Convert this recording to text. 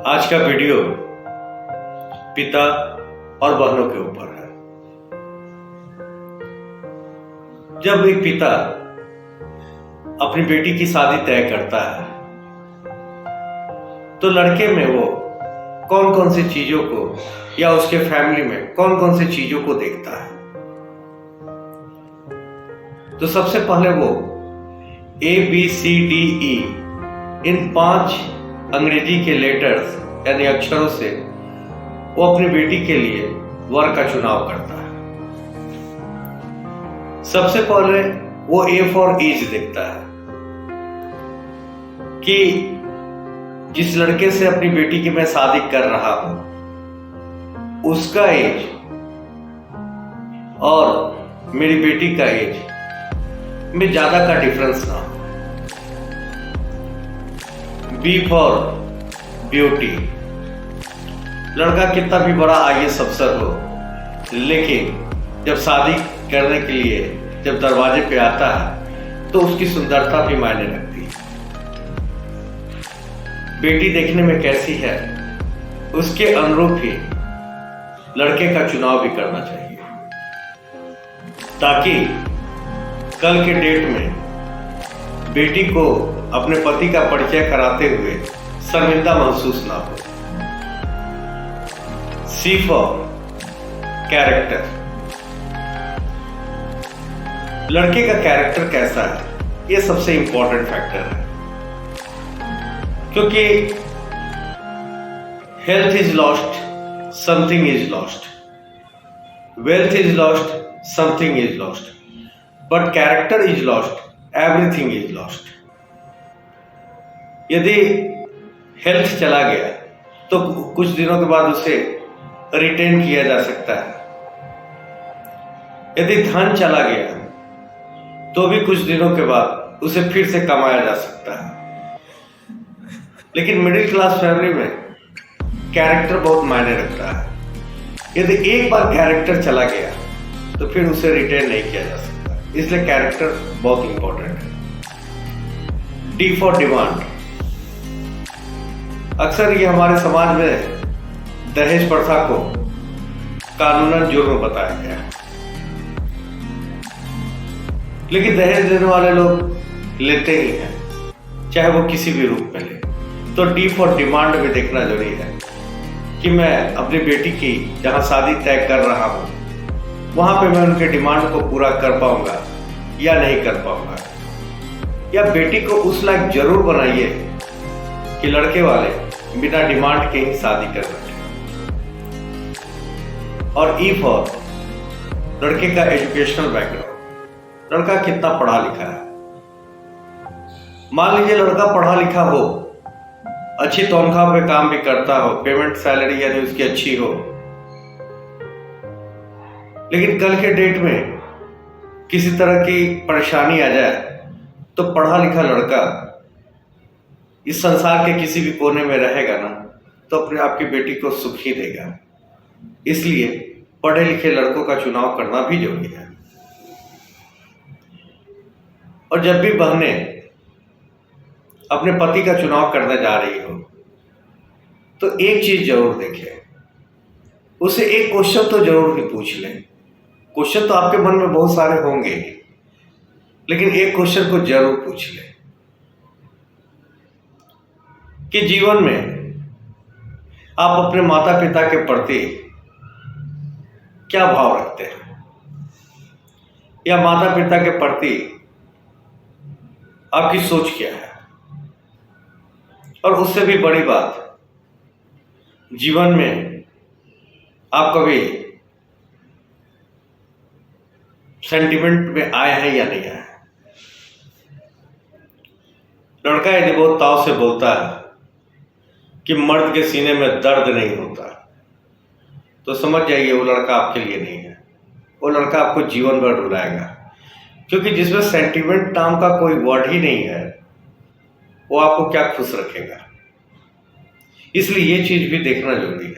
आज का वीडियो पिता और बहनों के ऊपर है। जब एक पिता अपनी बेटी की शादी तय करता है तो लड़के में वो कौन कौन सी चीजों को या उसके फैमिली में कौन कौन सी चीजों को देखता है। तो सबसे पहले वो ABCDE इन 5 अंग्रेजी के लेटर्स यानी अक्षरों से वो अपनी बेटी के लिए वर का चुनाव करता है। सबसे पहले वो A फॉर एज देखता है कि जिस लड़के से अपनी बेटी की मैं शादी कर रहा हूं उसका एज और मेरी बेटी का एज में ज्यादा का डिफरेंस ना हो। B फॉर ब्यूटी, लड़का कितना भी बड़ा IAS अफसर हो लेकिन जब शादी करने के लिए जब दरवाजे पे आता है तो उसकी सुंदरता भी मायने रखती है। बेटी देखने में कैसी है उसके अनुरूप ही लड़के का चुनाव भी करना चाहिए ताकि कल के डेट में बेटी को अपने पति का परिचय कराते हुए शर्मिंदा महसूस ना हो। C फॉर कैरेक्टर, लड़के का कैरेक्टर कैसा है यह सबसे इंपॉर्टेंट फैक्टर है क्योंकि health is lost something is lost, wealth is lost something is lost, but character is lost everything is lost. यदि हेल्थ चला गया तो कुछ दिनों के बाद उसे रिटेन किया जा सकता है। यदि धन चला गया तो भी कुछ दिनों के बाद उसे फिर से कमाया जा सकता है। लेकिन मिडिल क्लास फैमिली में कैरेक्टर बहुत मायने रखता है। यदि एक बार कैरेक्टर चला गया तो फिर उसे रिटेन नहीं किया जा सकता, इसलिए कैरेक्टर बहुत इंपॉर्टेंट है। D फॉर डिमांड, अक्सर ये हमारे समाज में दहेज प्रथा को कानूनन जुर्म बताया गया है, लेकिन दहेज देने वाले लोग लेते ही हैं चाहे वो किसी भी रूप में ले। तो D फॉर डिमांड में देखना जरूरी है कि मैं अपनी बेटी की जहां शादी तय कर रहा हूं वहां पे मैं उनके डिमांड को पूरा कर पाऊंगा या नहीं कर पाऊंगा, या बेटी को उस लायक जरूर बनाइए कि लड़के वाले बिना डिमांड के ही शादी कर बैठे। और E फॉर लड़के का एजुकेशनल बैकग्राउंड, लड़का कितना पढ़ा लिखा है। मान लीजिए लड़का पढ़ा लिखा हो, अच्छी तनख्वाह पे काम भी करता हो, पेमेंट सैलरी यानी उसकी अच्छी हो, लेकिन कल के डेट में किसी तरह की परेशानी आ जाए तो पढ़ा लिखा लड़का इस संसार के किसी भी कोने में रहेगा ना तो अपने आप की बेटी को सुख ही देगा। इसलिए पढ़े लिखे लड़कों का चुनाव करना भी जरूरी है। और जब भी बहनें अपने पति का चुनाव करने जा रही हो तो एक चीज जरूर देखें, उसे एक क्वेश्चन तो जरूर ही पूछ लें। क्वेश्चन तो आपके मन में बहुत सारे होंगे लेकिन एक क्वेश्चन को जरूर पूछ लें कि जीवन में आप अपने माता पिता के प्रति क्या भाव रखते हैं, या माता पिता के प्रति आपकी सोच क्या है। और उससे भी बड़ी बात, जीवन में आप कभी सेंटिमेंट में आए हैं या नहीं आए। लड़का यदि बहुत ताव से बोलता है कि मर्द के सीने में दर्द नहीं होता तो समझ जाइए वो लड़का आपके लिए नहीं है। वो लड़का आपको जीवन भर रुलाएगा, क्योंकि जिसमें सेंटिमेंट नाम का कोई वर्ड ही नहीं है वो आपको क्या खुश रखेगा। इसलिए ये चीज भी देखना जरूरी है।